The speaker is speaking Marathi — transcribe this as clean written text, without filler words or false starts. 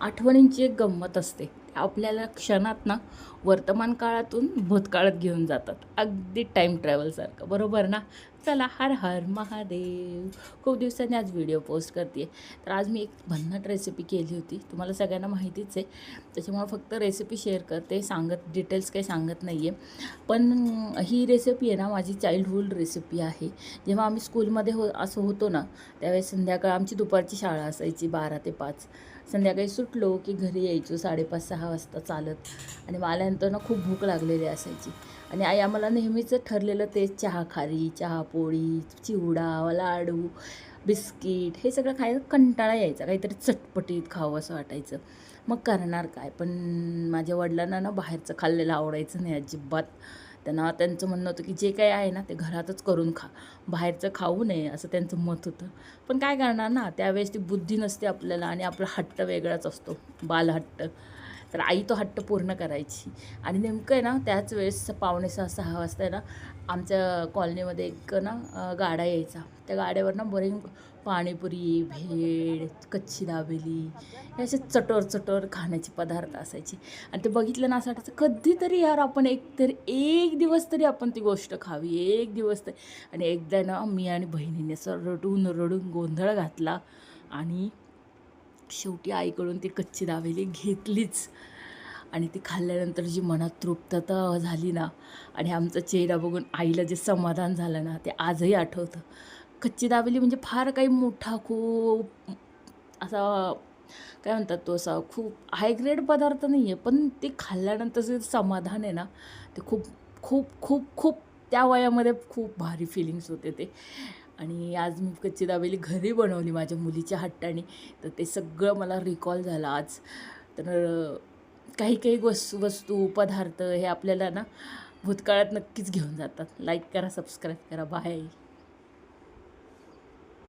आठवणींची एक गंमत असते. आपल्याला क्षणात ना वर्तमान काळातून भूतकाळात घेऊन जातात. अगदी टाईम ट्रॅव्हलसारखं, बरोबर ना? चला, हर हर महादेव. खूप दिवसांनी आज व्हिडिओ पोस्ट करते आहे. तर आज मी एक भन्नाट रेसिपी केली होती. तुम्हाला सगळ्यांना माहितीच आहे. त्याच्यामुळं फक्त रेसिपी शेअर करते, डिटेल्स काही सांगत नाही आहे. पण ही रेसिपी आहे ना, माझी चाइल्डहूड रेसिपी आहे. जेव्हा आम्ही स्कूलमध्ये असं होतो ना, त्यावेळेस संध्याकाळ आमची दुपारची शाळा असायची 12 ते 5. संध्याकाळी सुटलो की घरी यायचो 5:30-6 वाजता चालत. आणि मला आल्यानंतर ना खूप भूक लागलेली असायची. आणि आई आम्हाला नेहमीच ठरलेलं तेच चहा खारी, चहा पोळी, चिवडा, लाडू, बिस्किट हे सगळं खायला कंटाळा यायचा. काहीतरी चटपटीत खावं असं वाटायचं. मग करणार काय? पण माझ्या वडिलांना ना बाहेरचं खाल्लेलं आवडायचं नाही अजिबात. त्यांचं म्हणणं होतं की जे काही आहे ना ते घरातच करून खा, बाहेरचं खाऊ नये, असं त्यांचं मत होतं. पण काय करणार ना, त्यावेळेस ती बुद्धी नसते आपल्याला आणि आपला हट्ट वेगळाच असतो, बालहट्ट. तर आई तो हट्ट पूर्ण करायची. आणि नेमकं आहे ना त्याच वेळेस 5:45-6 वाजता आहे ना आमच्या कॉलनीमध्ये एक ना गाडा यायचा. त्या गाड्यावर ना बरे पाणीपुरी, भेळ, कच्ची दाबेली हे असे चटोर खाण्याचे पदार्थ असायचे. आणि ते बघितलं ना असं वाटायचं कधीतरी यार आपण एक दिवस तरी आपण ती गोष्ट खावी, एक दिवस तरी. आणि एकदा ना मी आणि बहिणीने असं रडून गोंधळ घातला आणि शेवटी आईकडून ती कच्ची दाबेली घेतलीच. आणि ती खाल्ल्यानंतर जी मनात तृप्तता झाली ना आणि आमचा चेहरा बघून आईला जे समाधान झालं ना ते आजही आठवतं. कच्ची दाबेली म्हणजे फार काही मोठा खूप असा काय म्हणतात तो असा खूप हाय ग्रेड पदार्थ नाही आहे, पण ते खाल्ल्यानंतरचं जे समाधान आहे ना ते खूप खूप खूप खूप त्या वयामध्ये खूप भारी फिलिंग्स होते ते. आणि आज मी कच्ची दाबेली घरी बनवली माझ्या मुलीच्या हट्टाने. तर ते सगळं मला रिकॉल झालं आज. तर काही काही वस्तू पदार्थ हे आपल्याला ना भूतकाळात नक्कीच घेऊन जातात. लाईक करा, सबस्क्राईब करा. बाय.